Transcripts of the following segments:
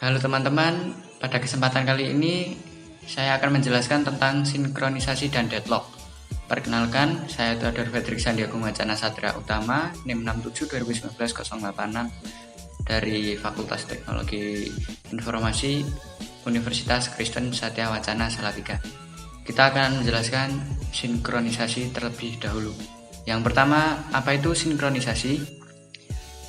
Halo teman-teman, pada kesempatan kali ini saya akan menjelaskan tentang sinkronisasi dan deadlock. Perkenalkan, saya Theodor Fredrik Sandiagung Wacana Satria Utama, NIM 67 dari Fakultas Teknologi Informasi Universitas Kristen Satya Wacana Salatiga. Kita akan menjelaskan sinkronisasi terlebih dahulu. Yang pertama, apa itu sinkronisasi?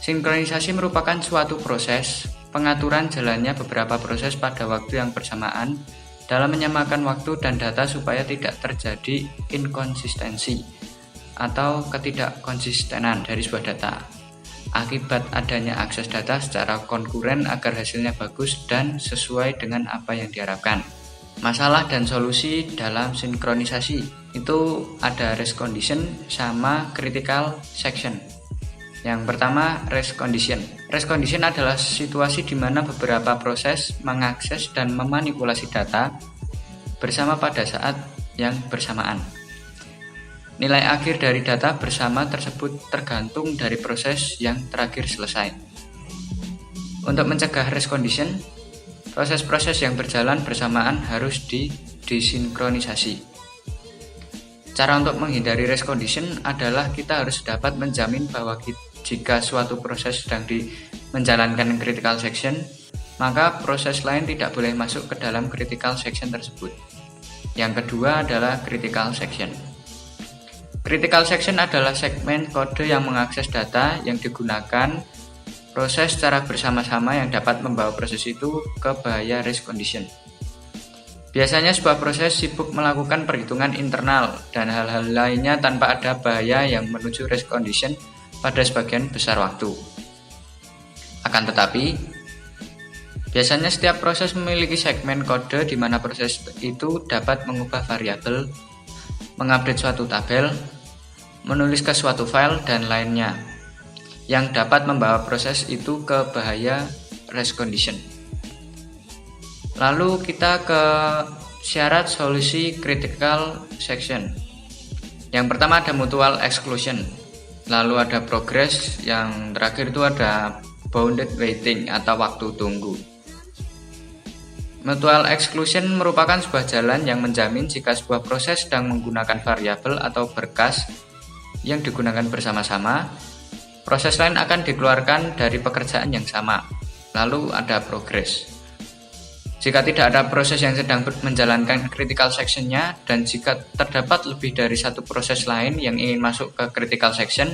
Sinkronisasi merupakan suatu proses pengaturan jalannya beberapa proses pada waktu yang bersamaan dalam menyamakan waktu dan data supaya tidak terjadi inkonsistensi atau ketidakkonsistenan dari sebuah data akibat adanya akses data secara konkuren agar hasilnya bagus dan sesuai dengan apa yang diharapkan. Masalah dan solusi dalam sinkronisasi itu ada race condition sama critical section. Yang pertama, race condition. Race condition adalah situasi di mana beberapa proses mengakses dan memanipulasi data bersama pada saat yang bersamaan. Nilai akhir dari data bersama tersebut tergantung dari proses yang terakhir selesai. Untuk mencegah race condition, proses-proses yang berjalan bersamaan harus disinkronisasi. Cara untuk menghindari race condition adalah kita harus dapat menjamin bahwa jika suatu proses sedang menjalankan critical section, maka proses lain tidak boleh masuk ke dalam critical section tersebut. Yang kedua adalah critical section. Critical section adalah segmen kode yang mengakses data yang digunakan proses secara bersama-sama yang dapat membawa proses itu ke bahaya race condition. Biasanya sebuah proses sibuk melakukan perhitungan internal dan hal-hal lainnya tanpa ada bahaya yang menuju race condition pada sebagian besar waktu. Akan tetapi, biasanya setiap proses memiliki segmen kode di mana proses itu dapat mengubah variabel, mengupdate suatu tabel, menulis ke suatu file, dan lainnya, yang dapat membawa proses itu ke bahaya race condition. Lalu kita ke syarat solusi critical section. Yang pertama ada mutual exclusion. Lalu ada progress, yang terakhir itu ada bounded waiting atau waktu tunggu. Mutual exclusion merupakan sebuah jalan yang menjamin jika sebuah proses sedang menggunakan variabel atau berkas yang digunakan bersama-sama, proses lain akan dikeluarkan dari pekerjaan yang sama. Lalu ada progress. Jika tidak ada proses yang sedang menjalankan critical section-nya dan jika terdapat lebih dari satu proses lain yang ingin masuk ke critical section,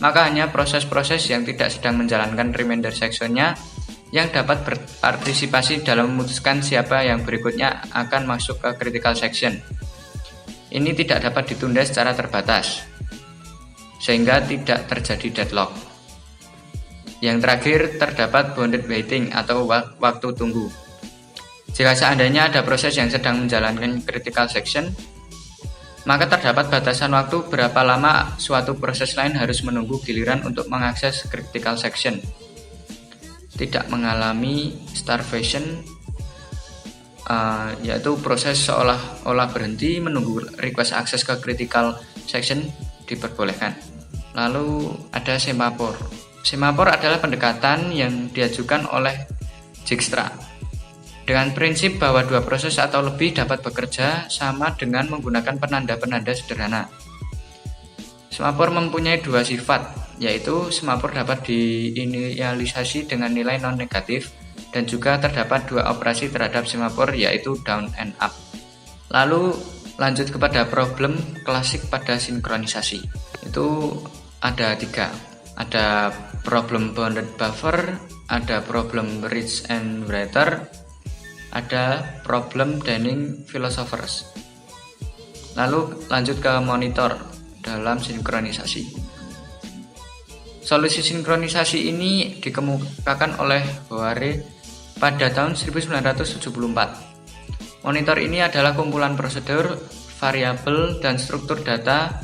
maka hanya proses-proses yang tidak sedang menjalankan remainder section-nya yang dapat berpartisipasi dalam memutuskan siapa yang berikutnya akan masuk ke critical section. Ini tidak dapat ditunda secara terbatas, sehingga tidak terjadi deadlock. Yang terakhir terdapat bounded waiting atau waktu tunggu. Jika seandainya ada proses yang sedang menjalankan critical section, maka terdapat batasan waktu berapa lama suatu proses lain harus menunggu giliran untuk mengakses critical section. Tidak mengalami starvation, yaitu proses seolah-olah berhenti menunggu request akses ke critical section diperbolehkan. Lalu ada semaphore. Semaphore adalah pendekatan yang diajukan oleh Dijkstra dengan prinsip bahwa dua proses atau lebih dapat bekerja sama dengan menggunakan penanda-penanda sederhana. Semaphore mempunyai dua sifat, yaitu semaphore dapat diinisialisasi dengan nilai non-negatif dan juga terdapat dua operasi terhadap semaphore, yaitu down and up. Lalu lanjut kepada problem klasik pada sinkronisasi. Itu ada tiga. Ada problem bounded buffer, ada problem reads and writer, ada problem Denning philosophers. Lalu lanjut ke monitor dalam sinkronisasi. Solusi sinkronisasi ini dikemukakan oleh Hoare pada tahun 1974. Monitor ini adalah kumpulan prosedur, variabel, dan struktur data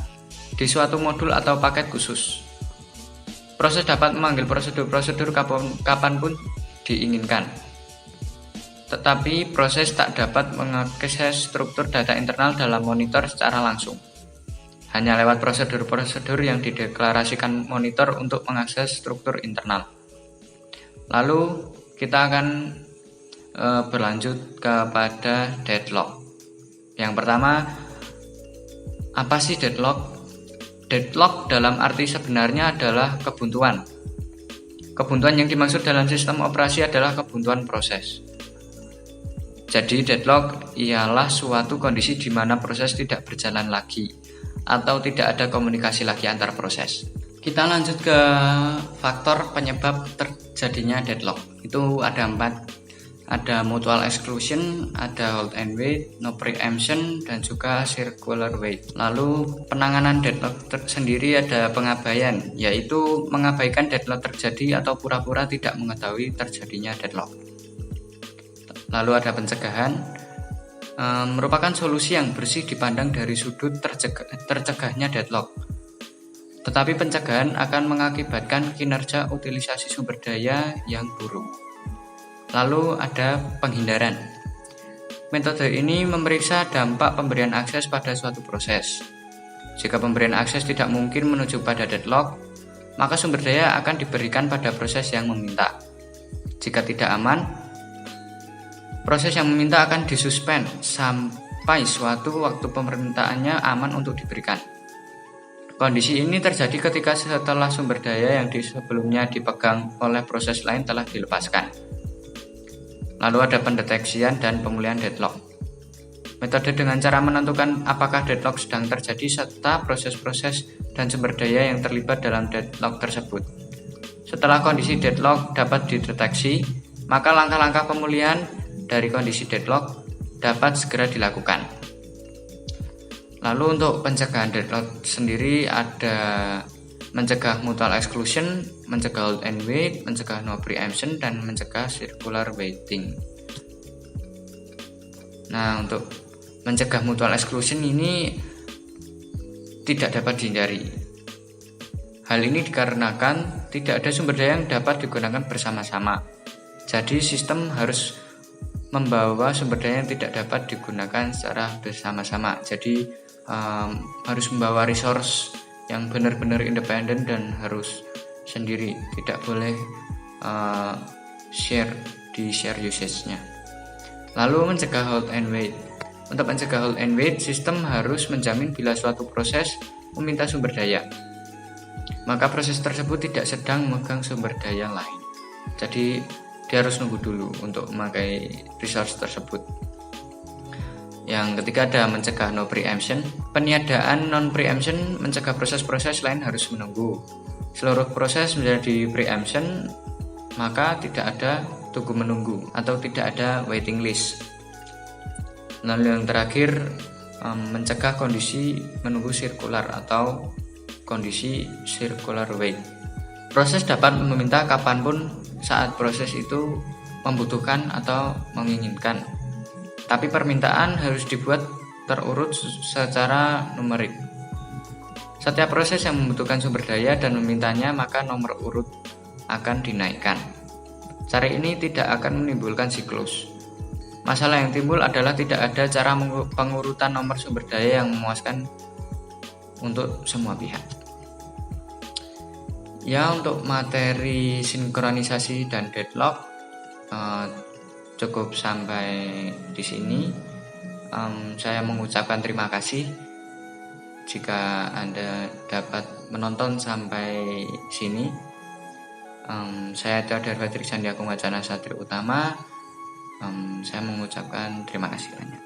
di suatu modul atau paket khusus. Proses dapat memanggil prosedur-prosedur kapanpun diinginkan. Tetapi proses tak dapat mengakses struktur data internal dalam monitor secara langsung. Hanya lewat prosedur-prosedur yang dideklarasikan monitor untuk mengakses struktur internal. Lalu kita akan berlanjut kepada deadlock. Yang pertama, apa sih deadlock? Deadlock dalam arti sebenarnya adalah kebuntuan. Kebuntuan yang dimaksud dalam sistem operasi adalah kebuntuan proses. Jadi deadlock ialah suatu kondisi di mana proses tidak berjalan lagi atau tidak ada komunikasi lagi antar proses. Kita lanjut ke faktor penyebab terjadinya deadlock. Itu ada 4. Ada mutual exclusion, ada hold and wait, no preemption, dan juga circular wait. Lalu penanganan deadlock sendiri ada pengabaian, yaitu mengabaikan deadlock terjadi atau pura-pura tidak mengetahui terjadinya deadlock. Lalu ada pencegahan, merupakan solusi yang bersih dipandang dari sudut tercegahnya deadlock. Tetapi pencegahan akan mengakibatkan kinerja utilisasi sumber daya yang buruk. Lalu ada penghindaran. Metode ini memeriksa dampak pemberian akses pada suatu proses. Jika pemberian akses tidak mungkin menuju pada deadlock, maka sumber daya akan diberikan pada proses yang meminta. Jika tidak aman, proses yang meminta akan disuspend sampai suatu waktu permintaannya aman untuk diberikan. Kondisi ini terjadi ketika setelah sumber daya yang sebelumnya dipegang oleh proses lain telah dilepaskan. Lalu ada pendeteksian dan pemulihan deadlock. Metode dengan cara menentukan apakah deadlock sedang terjadi serta proses-proses dan sumber daya yang terlibat dalam deadlock tersebut. Setelah kondisi deadlock dapat dideteksi, maka langkah-langkah pemulihan dari kondisi deadlock dapat segera dilakukan. Lalu untuk pencegahan deadlock sendiri ada mencegah mutual exclusion, mencegah hold and wait, mencegah no preemption, dan mencegah circular waiting. Nah, untuk mencegah mutual exclusion ini tidak dapat dihindari. Hal ini dikarenakan tidak ada sumber daya yang dapat digunakan bersama-sama. Jadi sistem harus membawa sumber daya yang tidak dapat digunakan secara bersama-sama. Jadi harus membawa resource yang benar-benar independen dan harus sendiri, tidak boleh share usage-nya. Lalu mencegah hold and wait. Untuk mencegah hold and wait, sistem harus menjamin bila suatu proses meminta sumber daya, maka proses tersebut tidak sedang memegang sumber daya lain. Jadi dia harus nunggu dulu untuk memakai resource tersebut. Yang ketiga ada mencegah no preemption. Peniadaan non preemption mencegah proses-proses lain harus menunggu. Seluruh proses menjadi preemption, maka tidak ada tunggu menunggu atau tidak ada waiting list. Lalu yang terakhir mencegah kondisi menunggu sirkular atau kondisi circular wait. Proses dapat meminta kapanpun saat proses itu membutuhkan atau menginginkan. Tapi permintaan harus dibuat terurut secara numerik. Setiap proses yang membutuhkan sumber daya dan memintanya, maka nomor urut akan dinaikkan. Cara ini tidak akan menimbulkan siklus. Masalah yang timbul adalah tidak ada cara pengurutan nomor sumber daya yang memuaskan untuk semua pihak. Ya, untuk materi sinkronisasi dan deadlock cukup sampai di sini. Saya mengucapkan terima kasih jika Anda dapat menonton sampai sini. Saya Theodor Fredrik Sandiagung Wacana Satria Utama. Saya mengucapkan terima kasih banyak.